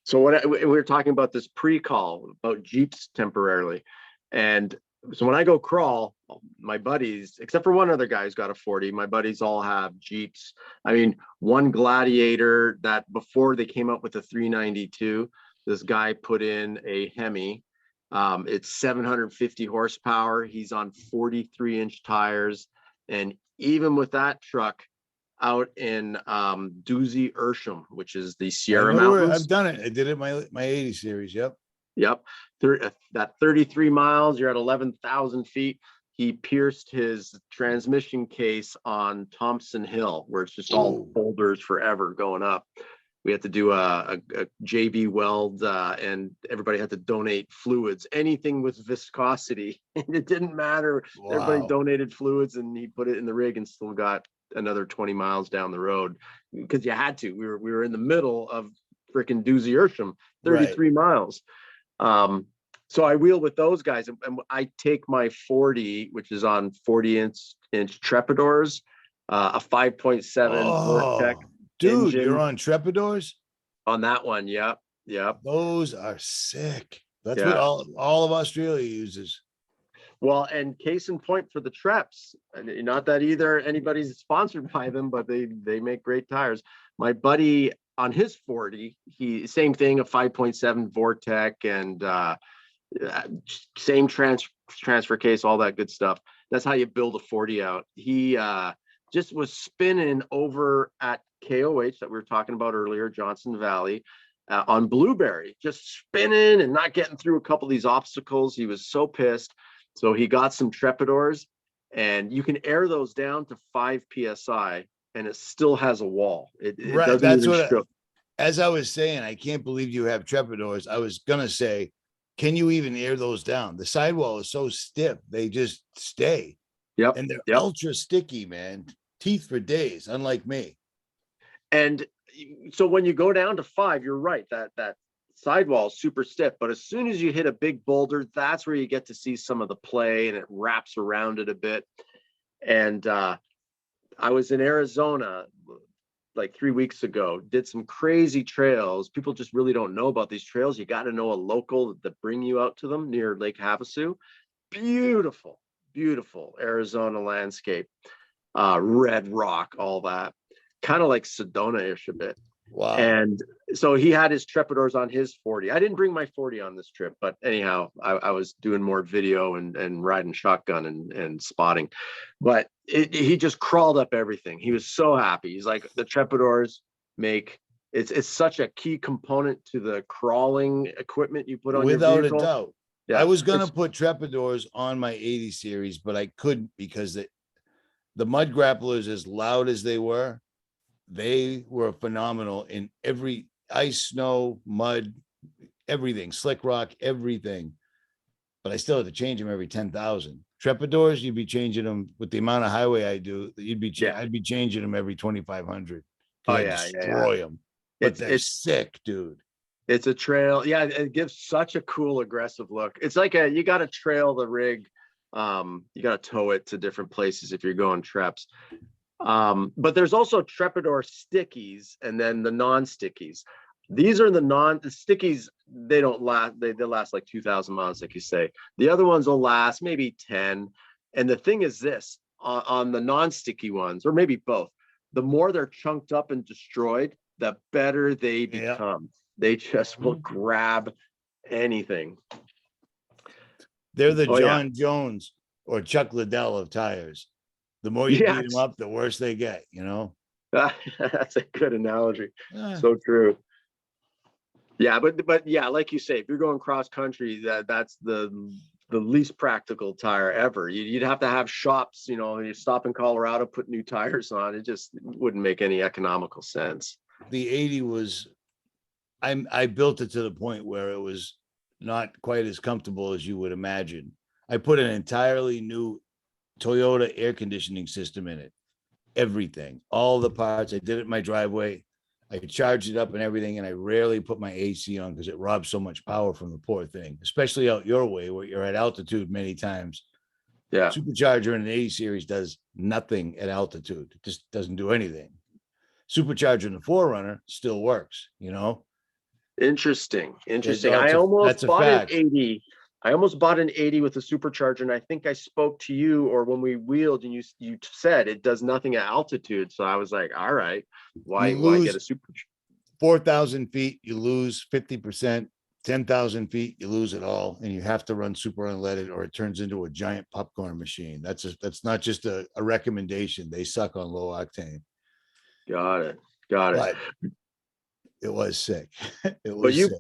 so when we were talking about this pre-call about Jeeps temporarily, and so when I go crawl, my buddies, except for one other guy who's got a 40, my buddies all have Jeeps. I mean, one Gladiator that before they came up with the 392, this guy put in a Hemi. It's 750 horsepower. He's on 43-inch tires. And even with that truck out in Doozy Ursham, which is the Sierra Mountains. I've done it. I did it my 80 series. Yep. That 33 miles, you're at 11,000 feet. He pierced his transmission case on Thompson Hill, where it's just all boulders forever going up. We had to do a JB weld, and everybody had to donate fluids, anything with viscosity. And it didn't matter. Wow. Everybody donated fluids, and he put it in the rig and still got another 20 miles down the road because you had to. We were in the middle of freaking Doozy Ursham, 33 miles. So I wheel with those guys, and I take my 40, which is on 40-inch Trepidors, a 5.7 Vortec. Dude, engine. You're on Trepidors? On that one, yep. Those are sick. That's what all of Australia uses. Well, and case in point for the Treps, not that either anybody's sponsored by them, but they make great tires. My buddy on his 40, same thing, a 5.7 Vortec, and same transfer case, all that good stuff. That's how you build a 40 out. He just was spinning over at KOH that we were talking about earlier, Johnson Valley, on Blueberry, just spinning and not getting through a couple of these obstacles. He was so pissed. So he got some Trepidors, and you can air those down to 5 PSI, and it still has a wall. It doesn't. That's what. As I was saying, I can't believe you have Trepidors. I was gonna say, can you even air those down? The sidewall is so stiff; they just stay. Yep. And they're ultra sticky, man. Teeth for days, unlike me. And so when you go down to 5, you're right, that sidewall is super stiff, but as soon as you hit a big boulder, that's where you get to see some of the play, and it wraps around it a bit. And I was in Arizona like 3 weeks ago, did some crazy trails. People just really don't know about these trails. You got to know a local that bring you out to them near Lake Havasu. Beautiful, beautiful Arizona landscape, red rock, all that, kind of like Sedona-ish a bit. Wow. And so he had his Trepidors on his 40. I didn't bring my 40 on this trip, but anyhow, I was doing more video and riding shotgun and spotting. But he just crawled up everything. He was so happy. He's like, the Trepidors make it's such a key component to the crawling equipment you put on without your vehicle. a doubt. Yeah, I was gonna put Trepidors on my 80 series, but I couldn't because the mud grapplers, as loud as they were phenomenal in every ice, snow, mud, everything, slick rock, everything. But I still had to change them every 10,000. Trepidors, you'd be changing them with the amount of highway I do. I'd be changing them every 2,500. Oh I yeah, destroy them. But they're sick, dude. It's a trail. Yeah, it gives such a cool, aggressive look. It's like you got to trail the rig. You got to tow it to different places if you're going treps. But there's also Trepidor stickies and then the non-stickies. These are the stickies. They don't last. They last like 2,000 miles, like you say. The other ones will last maybe 10. And the thing is this, on the non-sticky ones, or maybe both, the more they're chunked up and destroyed, the better they become. Yeah. They just will grab anything. They're the John Jones or Chuck Liddell of tires. The more you beat them up, the worse they get, you know? That's a good analogy. So true. Yeah, but yeah, like you say, if you're going cross country, that's the least practical tire ever. You'd have to have shops, you know, you stop in Colorado, put new tires on. It just wouldn't make any economical sense. The 80 was, I built it to the point where it was not quite as comfortable as you would imagine. I put an entirely new Toyota air conditioning system in it. Everything, all the parts. I did it in my driveway. I charged it up and everything, and I rarely put my AC on because it robs so much power from the poor thing, especially out your way where you're at altitude many times. Yeah. Supercharger in an 80 series does nothing at altitude. It just doesn't do anything. Supercharger in the 4Runner still works, you know? Interesting. I almost bought an 80. I almost bought an 80 with a supercharger, and I think I spoke to you, or when we wheeled, and you said it does nothing at altitude. So I was like, all right, why get a supercharger? 4,000 feet, you lose 50%. 10,000 feet, you lose it all, and you have to run super unleaded, or it turns into a giant popcorn machine. That's not just a recommendation. They suck on low octane. Got it. But it was sick. It was sick.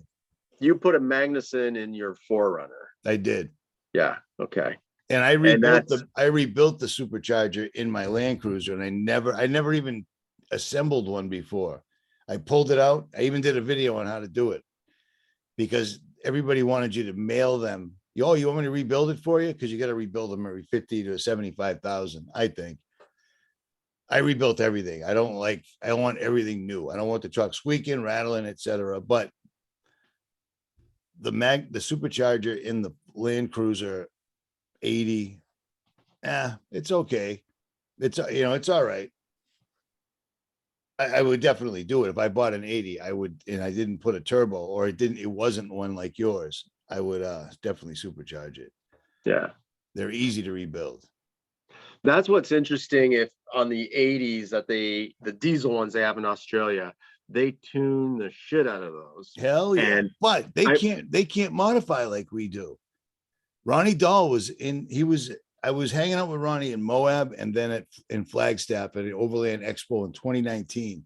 You put a Magnuson in your 4Runner. I did. Yeah. Okay. And I rebuilt the supercharger in my Land Cruiser, and I never even assembled one before. I pulled it out. I even did a video on how to do it because everybody wanted you to mail them. You want me to rebuild it for you? Because you got to rebuild them every 50 to 75,000, I think. I rebuilt everything. I want everything new. I don't want the truck squeaking, rattling, etc. But the supercharger in the Land Cruiser 80, it's okay. It's all right. I would definitely do it if I bought an 80. I would, and I didn't put a turbo, or it wasn't one like yours. I would definitely supercharge it. Yeah, they're easy to rebuild. That's what's interesting. If on the 80s that the diesel ones they have in Australia, they tune the shit out of those. Hell yeah. But they can't modify like we do. Ronnie Dahl I was hanging out with Ronnie in Moab and then in Flagstaff at an Overland Expo in 2019.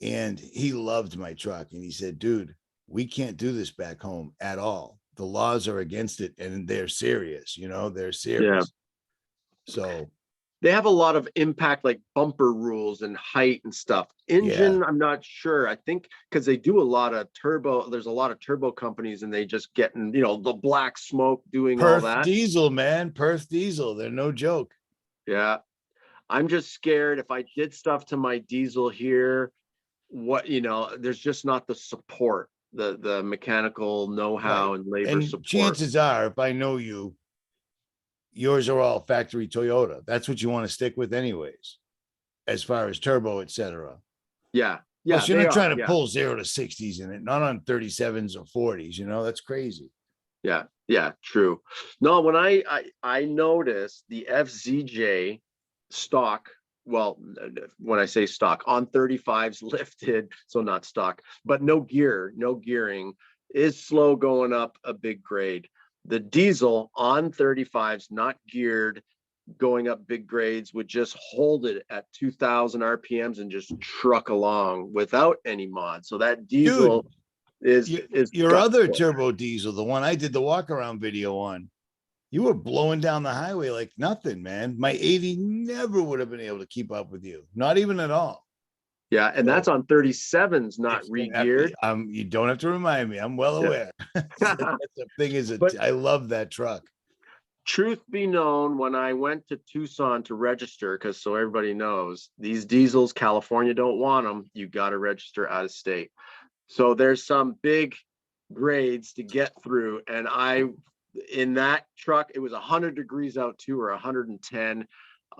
And he loved my truck. And he said, dude, we can't do this back home at all. The laws are against it, and they're serious, they're serious. Yeah. So they have a lot of impact, like bumper rules and height and stuff. Engine, I'm not sure. I think because they do a lot of turbo. There's a lot of turbo companies, and they just getting, the black smoke doing all that. Diesel, man. Perth diesel. They're no joke. Yeah. I'm just scared if I did stuff to my diesel here, there's just not the support, the mechanical know-how and labor support. Chances are, if I know you, yours are all factory Toyota. That's what you want to stick with anyways, as far as turbo, etc. Yeah. Yeah, Plus, you're they not are. trying to Yeah. pull 0 to 60s in it, not on 37s or 40s. You know, that's crazy. Yeah. Yeah. True. No, when I noticed the FZJ stock, well, when I say stock on 35s lifted, so not stock, but no gear, no gearing, is slow going up a big grade. The diesel on 35s, not geared, going up big grades, would just hold it at 2000 RPMs and just truck along without any mod. So that diesel Dude, is your other gutsy. turbo diesel, the one I did the walk around video on, you were blowing down the highway like nothing, man. My 80 never would have been able to keep up with you, not even at all. Yeah, and that's So on 37s, not it's re-geared. you don't have to remind me. I'm well aware. That's Yeah. the thing is, But I love that truck. truth be known, when I went to Tucson to register, because so everybody knows, these diesels, California don't want them. You got to register out of state. So there's some big grades to get through. And in that truck, it was 100 degrees out too, or 110.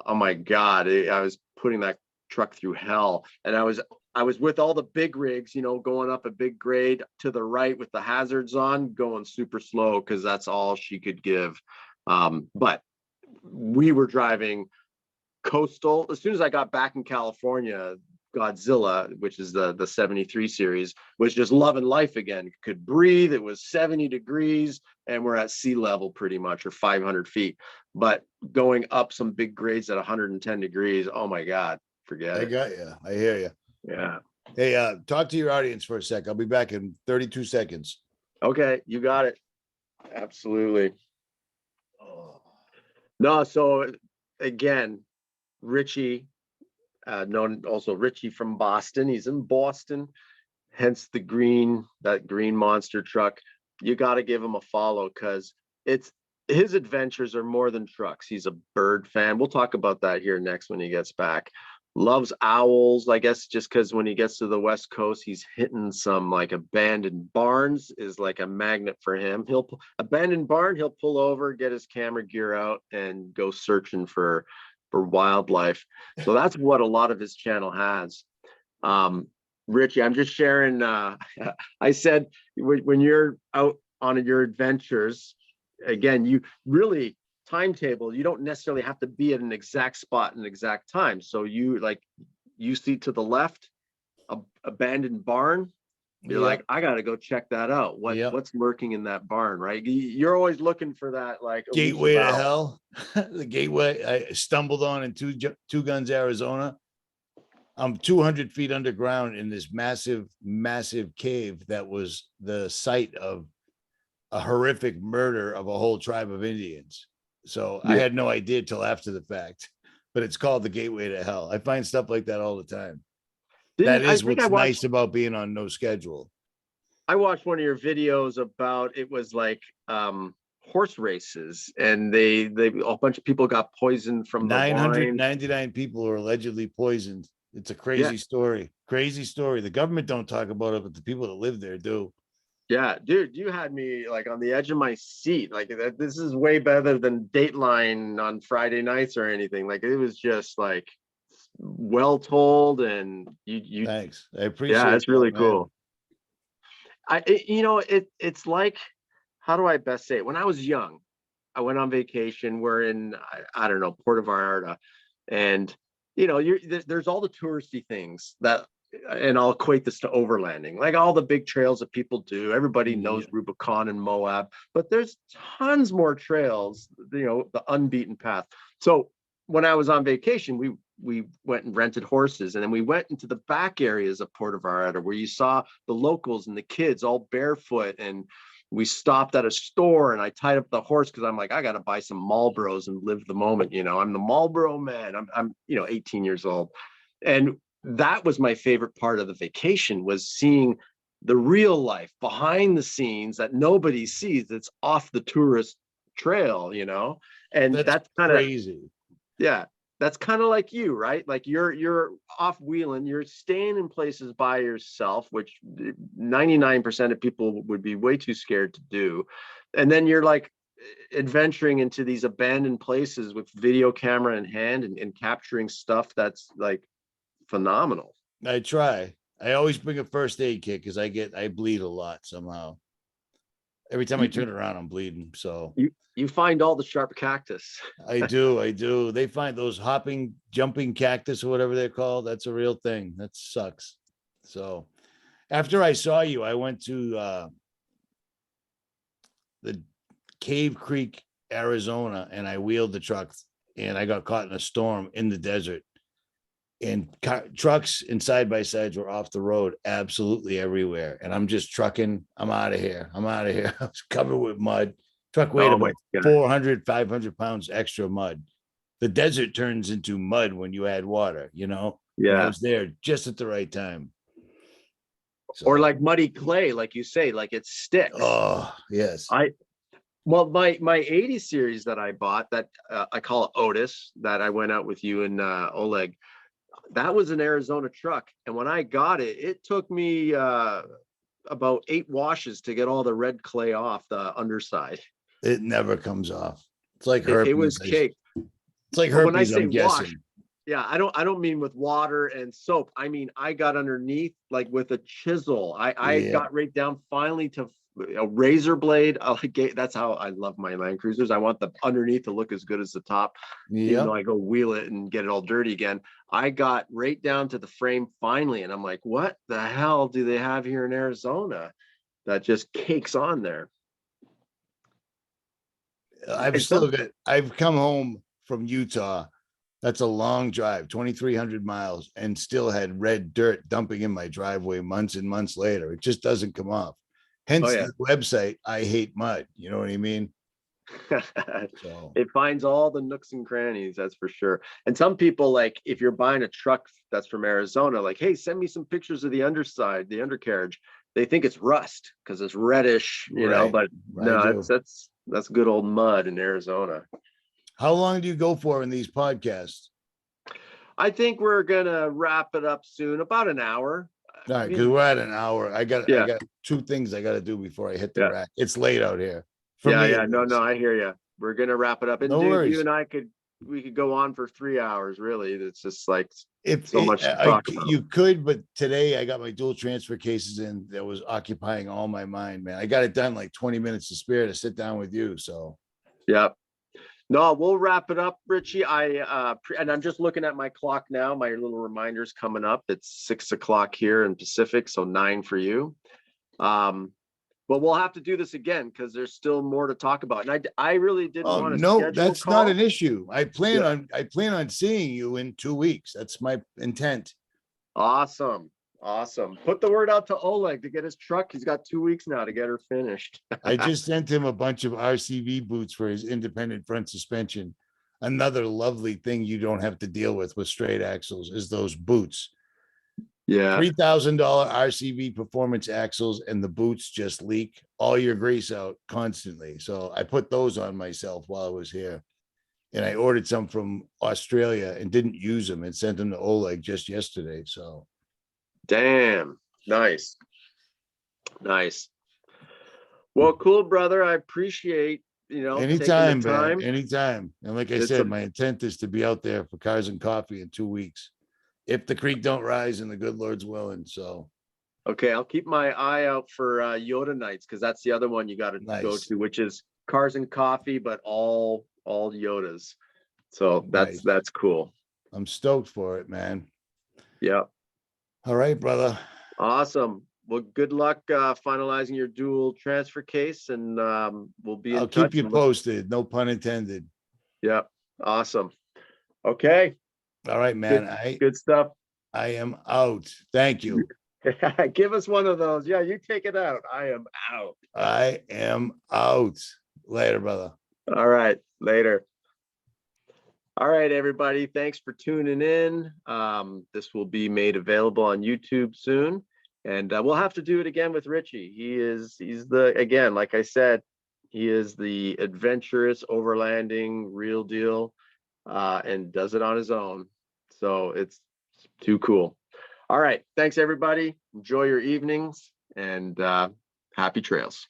Oh my God. I was putting that truck through hell. And I was with all the big rigs, going up a big grade to the right with the hazards on, going super slow because that's all she could give. But we were driving coastal. As soon as I got back in California, Godzilla, which is the 73 series, was just loving life again. Could breathe. It was 70 degrees, and we're at sea level pretty much, or 500 feet. But going up some big grades at 110 degrees, oh my God, forget I it. got you. I hear you. Yeah. Hey, talk to your audience for a sec. I'll be back in 32 seconds. Okay, you got it. Absolutely. No, so again, Richie, known also Richie from Boston. He's in Boston, hence that green monster truck. You got to give him a follow because it's his adventures are more than trucks. He's a bird fan. We'll talk about that here next when he gets back. Loves owls, I guess, just because when he gets to the West Coast, he's hitting some like abandoned barns is like a magnet for him. He'll abandoned barn, he'll pull over, get his camera gear out, and go searching for wildlife. So that's what a lot of his channel has. Richie, I'm just sharing. I said when you're out on your adventures, again, you really timetable. You don't necessarily have to be at an exact spot and exact time. So you see to the left, abandoned barn. You're like, I got to go check that out. Yep. What's lurking in that barn, right? You're always looking for that, like Gateway elusive to owl. hell. The gateway I stumbled on in Two Guns, Arizona. I'm 200 feet underground in this massive, massive cave that was the site of a horrific murder of a whole tribe of Indians. So I Yeah. had no idea till after the fact, but it's called the Gateway to Hell. I find stuff like that all the time. That Didn't I is think I what's watched nice about being on no schedule. I watched one of your videos about it was like horse races, and they a bunch of people got poisoned from the wine. 999 people are allegedly poisoned. It's a Yeah, crazy story. Crazy story. The government don't talk about it, but the people that live there do. yeah, dude, you had me like on the edge of my seat. Like this is way better than Dateline on Friday nights or anything. Like it was just like well told, and you Thanks. I yeah, appreciate it's that, really man. cool. It's like, how do I best say it? When I was young, I went on vacation. We're in, I don't know, Puerto Vallarta, and there's all the touristy things that, and I'll equate this to overlanding, like all the big trails that people do. Everybody knows Yeah. Rubicon and Moab, but there's tons more trails. The unbeaten path. So when I was on vacation, we went and rented horses, and then we went into the back areas of Puerto Vallarta where you saw the locals and the kids all barefoot, and we stopped at a store and I tied up the horse because I'm like, I got to buy some Marlboros and live the moment. I'm the Marlboro man. I'm 18 years old. And that was my favorite part of the vacation, was seeing the real life behind the scenes that nobody sees. It's off the tourist trail. And That's that's kind of, crazy. yeah, that's kind of like you, right? Like you're off wheeling, you're staying in places by yourself, which 99% of people would be way too scared to do. And then you're like adventuring into these abandoned places with video camera in hand, and capturing stuff that's like phenomenal. I try. I always bring a first aid kit because I bleed a lot somehow. Every time I You, turn around, I'm bleeding. So you find all the sharp cactus. I do. They find those hopping, jumping cactus or whatever they're called. That's a real thing. That sucks. So after I saw you, I went to the Cave Creek, Arizona, and I wheeled the truck and I got caught in a storm in the desert. And trucks and side by sides were off the road absolutely everywhere. And I'm just trucking. I'm out of here. I was covered with mud. Truck weighed Oh my about God. 400, 500 pounds extra mud. The desert turns into mud when you add water, you know? And I Yeah. was there just at the right time. Or So, like muddy clay, like you say, like it sticks. oh, yes. Well, my 80 series that I bought, that I call it Otis, that I went out with you and Oleg, that was an Arizona truck. And when I got it, it took me about 8 washes to get all the red clay off the underside. It never comes off. It's like It was herpes. cake. It's like But when I herpes, say I'm wash, guessing. yeah, I don't mean with water and soap. I mean, I got underneath like with a chisel. I Yeah. got right down finally to a razor blade. That's how I love my Land Cruisers. I want the underneath to look as good as the top, even though Yep. I go wheel it and get it all dirty again. I got right down to the frame finally, and I'm like, what the hell do they have here in Arizona that just cakes on there? And some, I've come home from Utah. That's a long drive, 2,300 miles, and still had red dirt dumping in my driveway months and months later. It just doesn't come off. oh Hence yeah. the website, I hate mud. You know what I mean? So, It finds all the nooks and crannies, that's for sure. And some people, like if you're buying a truck that's from Arizona, like, hey, send me some pictures of the underside, the undercarriage. They think it's rust because it's reddish, right. but I no, do. that's good old mud in Arizona. How long do you go for in these podcasts? I think we're gonna wrap it up soon, about an hour. All right, because we're at an hour. I Yeah, got 2 things I got to do before I hit the yeah, rack. It's late out here. For me, yeah. at No, least. I hear you. We're gonna wrap it up. And No dude, you worries. and I we could go on for 3 hours, really. It's just like If so much to talk about. you could, but today I got my dual transfer cases in that was occupying all my mind, man. I got it done like 20 minutes to spare to sit down with you. So Yeah. No, we'll wrap it up, Richie. And I'm just looking at my clock now. My little reminder's coming up. It's 6 o'clock here in Pacific, so 9 for you. But we'll have to do this again because there's still more to talk about. And I really didn't oh want to no, schedule a that's not call. an issue. Yeah. I plan on seeing you in 2 weeks. That's my intent. Awesome. Awesome. Put the word out to Oleg to get his truck. He's got 2 weeks now to get her finished. I just sent him a bunch of RCV boots for his independent front suspension. Another lovely thing you don't have to deal with straight axles is those boots. Yeah. $3,000 RCV performance axles, and the boots just leak all your grease out constantly. So I put those on myself while I was here. And I ordered some from Australia and didn't use them and sent them to Oleg just yesterday. So Damn. Nice. Nice. Well, cool, brother. I appreciate, taking the anytime, man, time. anytime. And like I It's said, a my intent is to be out there for cars and coffee in 2 weeks. If the creek don't rise and the good Lord's willing. So Okay, I'll keep my eye out for Yoda nights because that's the other one you got to go nice. to, which is cars and coffee, but all Yodas. So Nice. that's cool. I'm stoked for it, man. Yeah, All right, brother. awesome. Well, good luck finalizing your dual transfer case, and we'll be in I'll keep touch. you posted. No pun intended. Yeah, awesome. Okay, All right, man. good stuff. I am out. Thank you. Give us one of those. Yeah, you take it out. I am out. I am out. Later, brother. All right, later. All right, everybody. Thanks for tuning in. This will be made available on YouTube soon, and we'll have to do it again with Richie. Again, like I said, he is the adventurous overlanding real deal, and does it on his own. So it's too cool. All right. Thanks, everybody. Enjoy your evenings and happy trails.